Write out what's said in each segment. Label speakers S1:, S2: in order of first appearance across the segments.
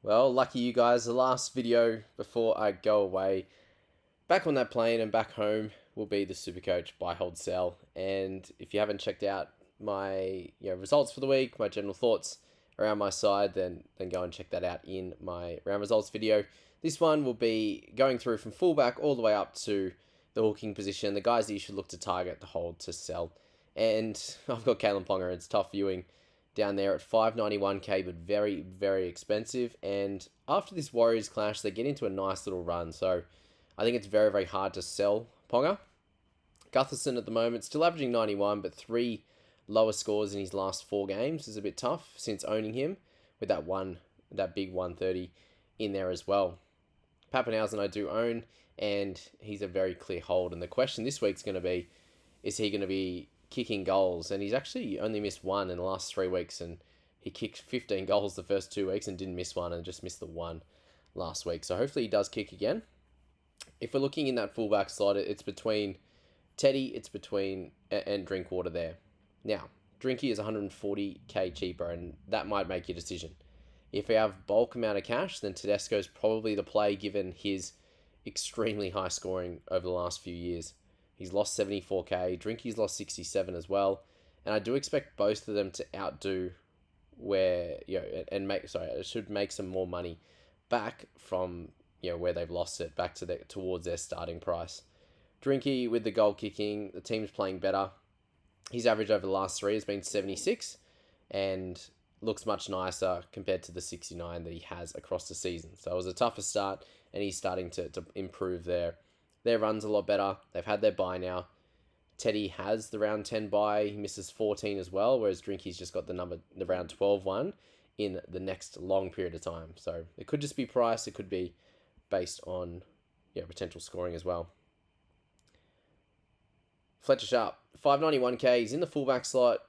S1: Well, lucky you guys, the last video before I go away, back on that plane and back home will be the Supercoach buy, hold, sell. And if you haven't checked out my results for the week, my general thoughts around my side, then go and check that out in my round results video. This one will be going through from fullback all the way up to the hooking position, the guys that you should look to target, to hold, to sell. And I've got Kalen Ponga, it's tough viewing down there at 591k, but very, very expensive. And after this Warriors clash, they get into a nice little run. So I think it's very, very hard to sell Ponga. Gutherson at the moment still averaging 91, but 3 lower scores in his last 4 games is a bit tough since owning him, with that big 130 in there as well. Pappenhausen I do own, and he's a very clear hold. And the question this week's going to be, is he going to be kicking goals? And he's actually only missed 1 in the last 3 weeks, and he kicked 15 goals the first 2 weeks and didn't miss 1 and just missed the 1 last week. So hopefully he does kick again. If we're looking in that fullback slot, it's between Teddy, and Drinkwater there. Now, Drinky is 140k cheaper, and that might make your decision. If you have bulk amount of cash, then Tedesco's probably the play given his extremely high scoring over the last few years. He's lost 74k, Drinky's lost 67 as well, and I do expect both of them to outdo should make some more money back from where they've lost it, back to towards their starting price. Drinky with the goal kicking, the team's playing better. His average over the last 3 has been 76 and looks much nicer compared to the 69 that he has across the season. So it was a tougher start, and he's starting to improve there. Their run's a lot better. They've had their bye now. Teddy has the round 10 bye. He misses 14 as well, whereas Drinky's just got the round 12 one in the next long period of time. So it could just be price. It could be based on potential scoring as well. Fletcher Sharp, 591k. He's in the fullback slot.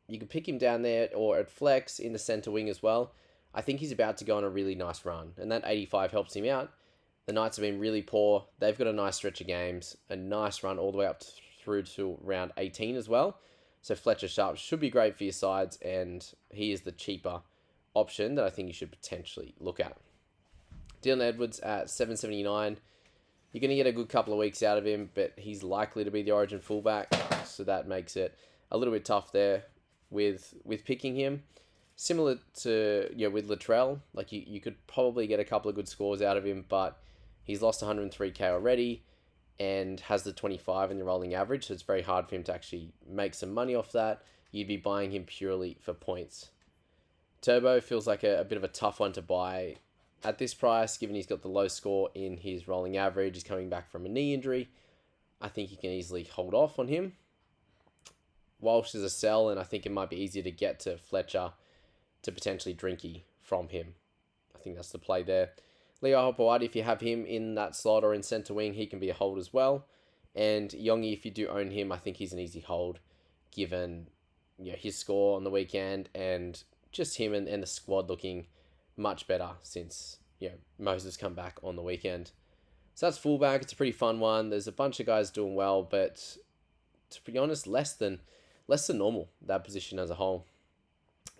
S1: You can pick him down there or at flex in the centre wing as well. I think he's about to go on a really nice run, and that 85 helps him out. The Knights have been really poor. They've got a nice stretch of games, a nice run all the way up through to round 18 as well. So Fletcher Sharp should be great for your sides, and he is the cheaper option that I think you should potentially look at. Dylan Edwards at 779. You're going to get a good couple of weeks out of him, but he's likely to be the Origin fullback, so that makes it a little bit tough there with picking him. Similar to with Latrell, like you could probably get a couple of good scores out of him, but he's lost 103k already and has the 25 in the rolling average, so it's very hard for him to actually make some money off that. You'd be buying him purely for points. Turbo feels like a bit of a tough one to buy at this price, given he's got the low score in his rolling average. He's coming back from a knee injury. I think you can easily hold off on him. Walsh is a sell, and I think it might be easier to get to Fletcher to potentially Drinky from him. I think that's the play there. Leo Hopewadi, if you have him in that slot or in centre wing, he can be a hold as well. And Yongi, if you do own him, I think he's an easy hold, given his score on the weekend and just him and the squad looking much better since Moses come back on the weekend. So that's fullback. It's a pretty fun one. There's a bunch of guys doing well, but to be honest, less than normal, that position as a whole.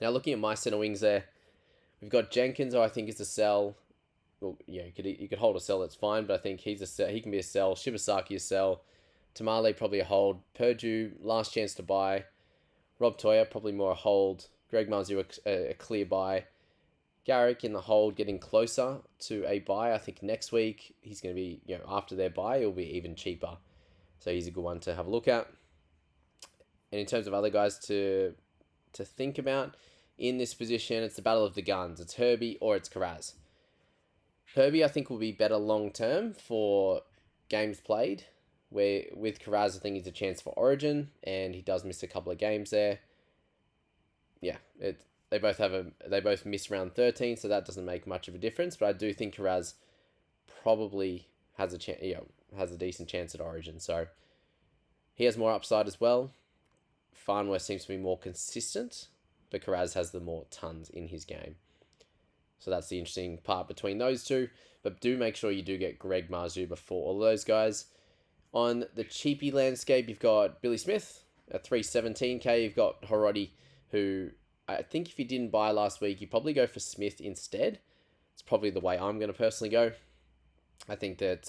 S1: Now looking at my centre wings there, we've got Jenkins, who I think is a sell. Well, you could hold a sell, that's fine, but I think he's a sell. He can be a sell. Shibasaki a sell. Tamale probably a hold. Purdue, last chance to buy. Rob Toya probably more a hold. Greg Marzu a clear buy. Garrick in the hold, getting closer to a buy. I think next week he's going to be, after their buy, he'll be even cheaper. So he's a good one to have a look at. And in terms of other guys to think about in this position, it's the battle of the guns. It's Herbie or it's Karaz. Herbie, I think, will be better long term for games played. Where with Karaz, I think he's a chance for Origin, and he does miss a couple of games there. Yeah, they both miss round 13, so that doesn't make much of a difference. But I do think Karaz probably has a decent chance at Origin. So he has more upside as well. Farnworth seems to be more consistent, but Karaz has the more tons in his game. So that's the interesting part between those two. But do make sure you do get Greg Marzu before all of those guys. On the cheapy landscape, you've got Billy Smith at 317k. You've got Horodi, who I think if you didn't buy last week, you probably go for Smith instead. It's probably the way I'm going to personally go. I think that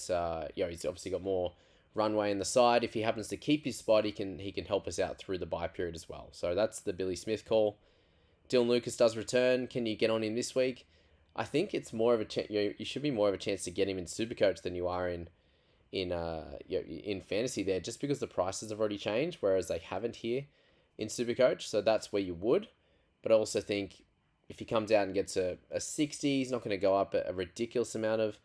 S1: he's obviously got more runway in the side. If he happens to keep his spot, he can help us out through the bye period as well. So that's the Billy Smith call. Dylan Lucas does return. Can you get on him this week? I think it's more of a chance. You should be more of a chance to get him in Supercoach than you are in fantasy there, just because the prices have already changed, whereas they haven't here in Supercoach. So that's where you would. But I also think if he comes out and gets a 60, he's not going to go up a ridiculous amount of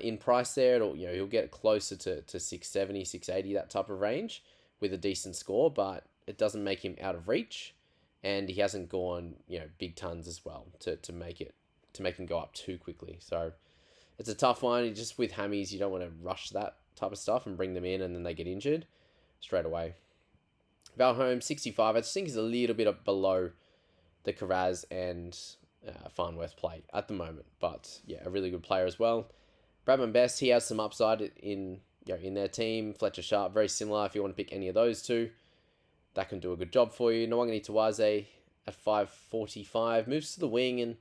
S1: in price there. He'll get closer to 670, 680, that type of range with a decent score, but it doesn't make him out of reach, and he hasn't gone big tons as well to make him go up too quickly. So it's a tough one. Just with hammies, you don't want to rush that type of stuff and bring them in and then they get injured straight away. Val Holmes, 65. I just think he's a little bit below the Carraz and Farnworth play at the moment, but yeah, a really good player as well. Bradman Best, he has some upside in their team. Fletcher Sharp, very similar. If you want to pick any of those two, that can do a good job for you. Nwangani Tawaze at 545 moves to the wing, and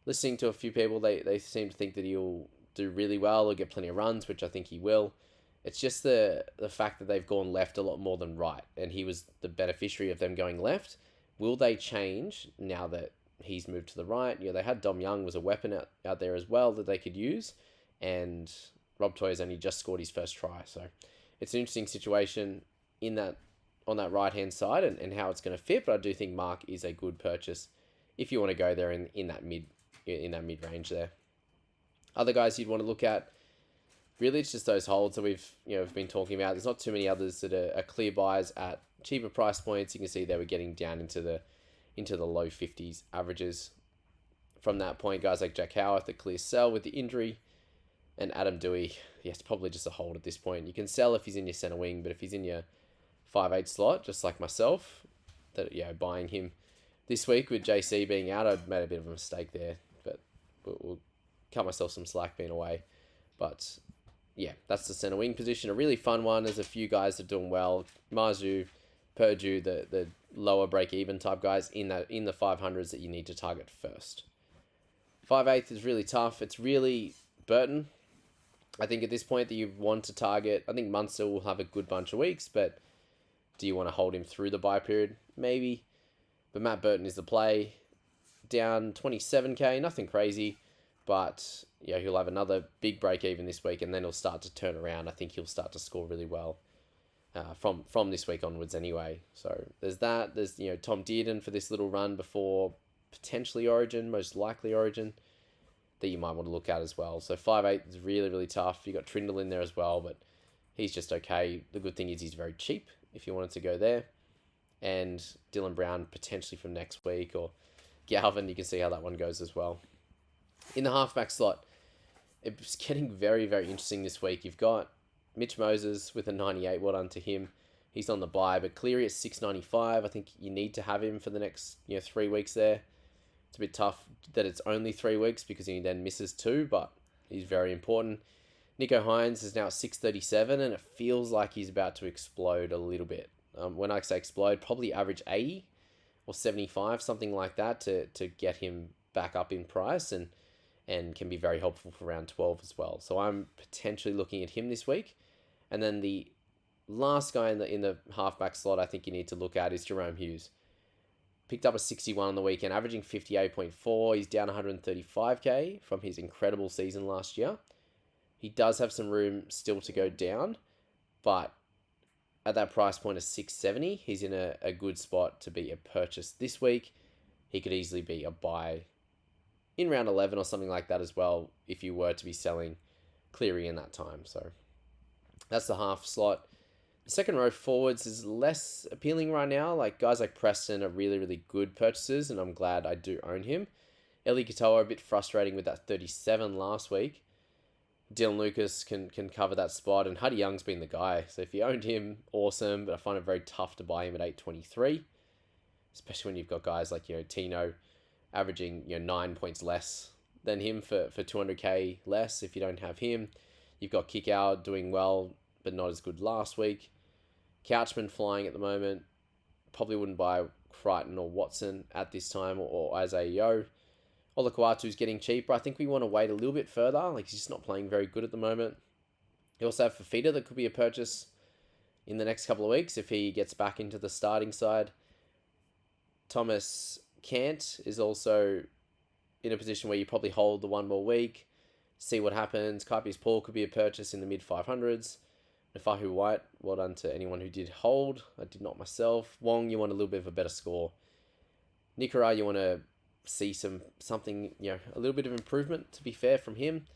S1: listening to a few people, they seem to think that he'll do really well or get plenty of runs, which I think he will. It's just the fact that they've gone left a lot more than right, and he was the beneficiary of them going left. Will they change now that he's moved to the right? They had Dom Young was a weapon out there as well that they could use, and Rob Toyer's only just scored his first try. So it's an interesting situation on that right-hand side and how it's going to fit, but I do think Mark is a good purchase if you want to go there in that mid-range there. Other guys you'd want to look at, really it's just those holds that we've been talking about. There's not too many others that are clear buys at cheaper price points. You can see they were getting down into the low 50s averages. From that point, guys like Jack Howarth, the clear sell with the injury, and Adam Dewey, it's probably just a hold at this point. You can sell if he's in your center wing, but if he's in your 5'8" slot, just like myself, buying him this week with JC being out, I've made a bit of a mistake there, but we'll cut myself some slack being away. But yeah, that's the center wing position. A really fun one. There's a few guys that are doing well. Marzu, Purdue, the lower break-even type guys in the 500s that you need to target first. 5'8" is really tough. It's really Burton. I think at this point that you want to target, I think Munster will have a good bunch of weeks, but do you want to hold him through the bye period? Maybe. But Matt Burton is the play. Down 27k, nothing crazy, but he'll have another big break even this week, and then he'll start to turn around. I think he'll start to score really well from this week onwards anyway. So there's that. There's Tom Dearden for this little run before potentially Origin, most likely Origin, that you might want to look at as well. So 5'8" is really, really tough. You got Trindle in there as well, but he's just okay. The good thing is he's very cheap if you wanted to go there. And Dylan Brown potentially from next week, or Galvin, you can see how that one goes as well. In the halfback slot, it's getting very, very interesting this week. You've got Mitch Moses with a 98. Well done to him. He's on the bye, but Cleary at 695. I think you need to have him for the next 3 weeks there. It's a bit tough that it's only 3 weeks because he then misses 2, but he's very important. Nico Hines is now at 637, and it feels like he's about to explode a little bit. When I say explode, probably average 80 or 75, something like that, to get him back up in price, and can be very helpful for round 12 as well. So I'm potentially looking at him this week. And then the last guy in the halfback slot I think you need to look at is Jerome Hughes. Picked up a 61 on the weekend, averaging 58.4. He's down 135k from his incredible season last year. He does have some room still to go down, but at that price point of 670, he's in a good spot to be a purchase this week. He could easily be a buy in round 11 or something like that as well, if you were to be selling Cleary in that time. So that's the half slot. The second row forwards is less appealing right now. Like guys like Preston are really, really good purchases, and I'm glad I do own him. Eli Katoa a bit frustrating with that 37 last week. Dylan Lucas can cover that spot, and Huddy Young's been the guy. So if you owned him, awesome, but I find it very tough to buy him at 823, especially when you've got guys like Tino averaging 9 points less than him for 200k less. If you don't have him, you've got Kickout doing well, but not as good last week. Couchman flying at the moment. Probably wouldn't buy Crichton or Watson at this time, or Isaiah Yeo. Olakuatu's getting cheaper. I think we want to wait a little bit further. Like, he's just not playing very good at the moment. You also have Fafita that could be a purchase in the next couple of weeks if he gets back into the starting side. Thomas Cant is also in a position where you probably hold the one more week, see what happens. Kaipi's Paul could be a purchase in the mid 500s. Nafahu White, well done to anyone who did hold. I did not myself. Wong, you want a little bit of a better score. Nikora, you want to see something, a little bit of improvement, to be fair, from him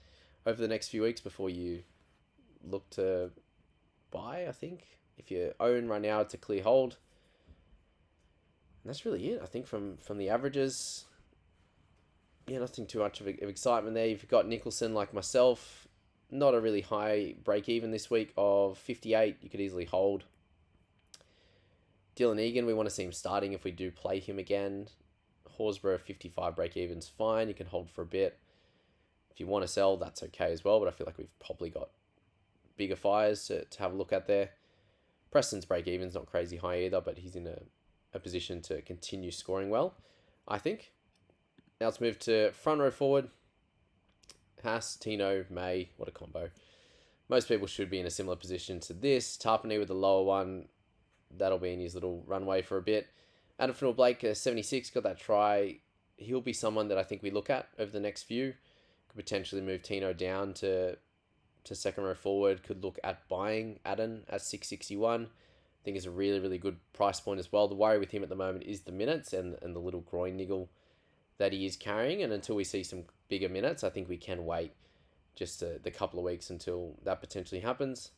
S1: over the next few weeks before you look to buy, I think. If you own right now, it's a clear hold. And that's really it, I think, from the averages. Yeah, nothing too much of excitement there. You've got Nicholson, like myself, not a really high break-even this week of 58. You could easily hold. Dylan Egan, we want to see him starting if we do play him again. Horsburgh, 55 break-even's fine. You can hold for a bit. If you want to sell, that's okay as well, but I feel like we've probably got bigger fires to have a look at there. Preston's break-even's not crazy high either, but he's in a position to continue scoring well, I think. Now let's move to front row forward. Haas, Tino, May, what a combo. Most people should be in a similar position to this. Tarpany with the lower one, that'll be in his little runway for a bit. Adam Finnell-Blake, 76, got that try. He'll be someone that I think we look at over the next few. Could potentially move Tino down to second row forward. Could look at buying Adam at 661. I think is a really, really good price point as well. The worry with him at the moment is the minutes and the little groin niggle that he is carrying. And until we see some bigger minutes, I think we can wait just the couple of weeks until that potentially happens.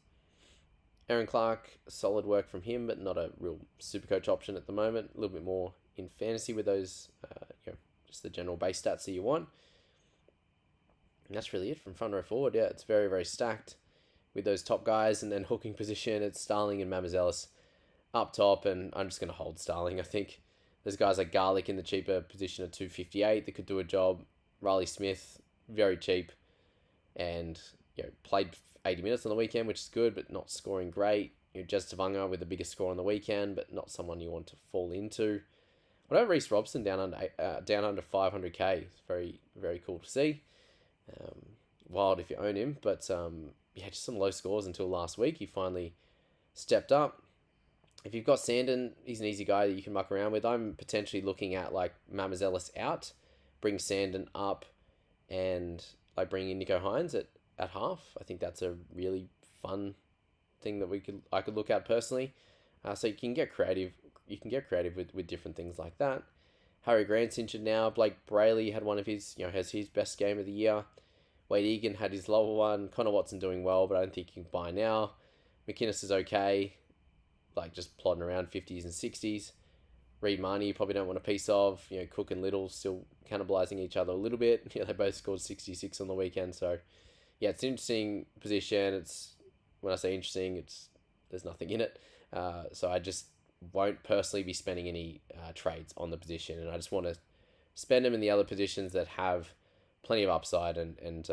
S1: Aaron Clark, solid work from him, but not a real Supercoach option at the moment. A little bit more in fantasy with those, just the general base stats that you want. And that's really it from front row forward. Yeah, it's very, very stacked with those top guys. And then hooking position, it's Starling and Mamazelis up top. And I'm just going to hold Starling, I think. There's guys like Garlic in the cheaper position at 258 that could do a job. Riley Smith, very cheap. And, played 80 minutes on the weekend, which is good, but not scoring great. Jez Tavanga with the biggest score on the weekend, but not someone you want to fall into. What about Reece Robson down under 500k? It's very, very cool to see. Wild if you own him, but just some low scores until last week. He finally stepped up. If you've got Sandon, he's an easy guy that you can muck around with. I'm potentially looking at like Mamazelis out, bring Sandon up, and like bring in Nico Hines at half. I think that's a really fun thing that I could look at personally. So you can get creative. You can get creative with different things like that. Harry Grant's injured now. Blake Brayley had one of his, has his best game of the year. Wade Egan had his lower one. Connor Watson doing well, but I don't think you can buy now. McInnes is okay, like just plodding around 50s and 60s. Reed Marnie you probably don't want a piece of. Cook and Little still cannibalizing each other a little bit. They both scored 66 on the weekend, so yeah, it's an interesting position. It's, when I say interesting, there's nothing in it. So I just won't personally be spending any trades on the position, and I just want to spend them in the other positions that have plenty of upside. And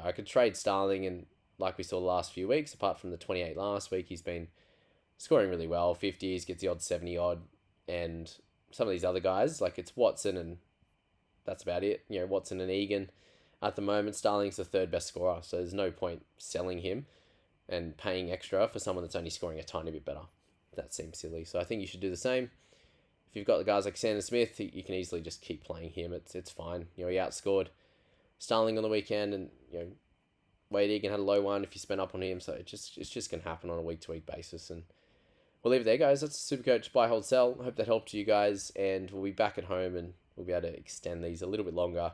S1: I could trade Starling, and like we saw the last few weeks, apart from the 28 last week, he's been scoring really well. 50s, gets the odd 70 odd, and some of these other guys, like it's Watson, and that's about it. Watson and Egan. At the moment, Starling's the third best scorer, so there's no point selling him and paying extra for someone that's only scoring a tiny bit better. That seems silly. So I think you should do the same. If you've got the guys like Sandon Smith, you can easily just keep playing him. It's fine. He outscored Starling on the weekend, and Wade Egan had a low one if you spend up on him. So it's just gonna happen on a week-to-week basis. And we'll leave it there, guys. That's Supercoach buy, hold, sell. I hope that helped you guys, and we'll be back at home, and we'll be able to extend these a little bit longer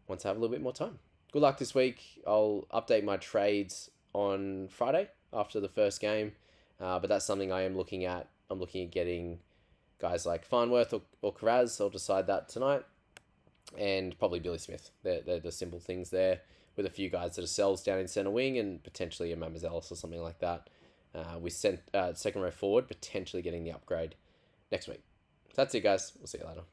S1: once I have a little bit more time. Good luck this week. I'll update my trades on Friday after the first game, but that's something I am looking at. I'm looking at getting guys like Farnworth or Carraz. I'll decide that tonight, and probably Billy Smith. They're the simple things there, with a few guys that are sells down in centre wing, and potentially a Mamazelis or something like that. We sent second row forward, potentially getting the upgrade next week. So that's it, guys. We'll see you later.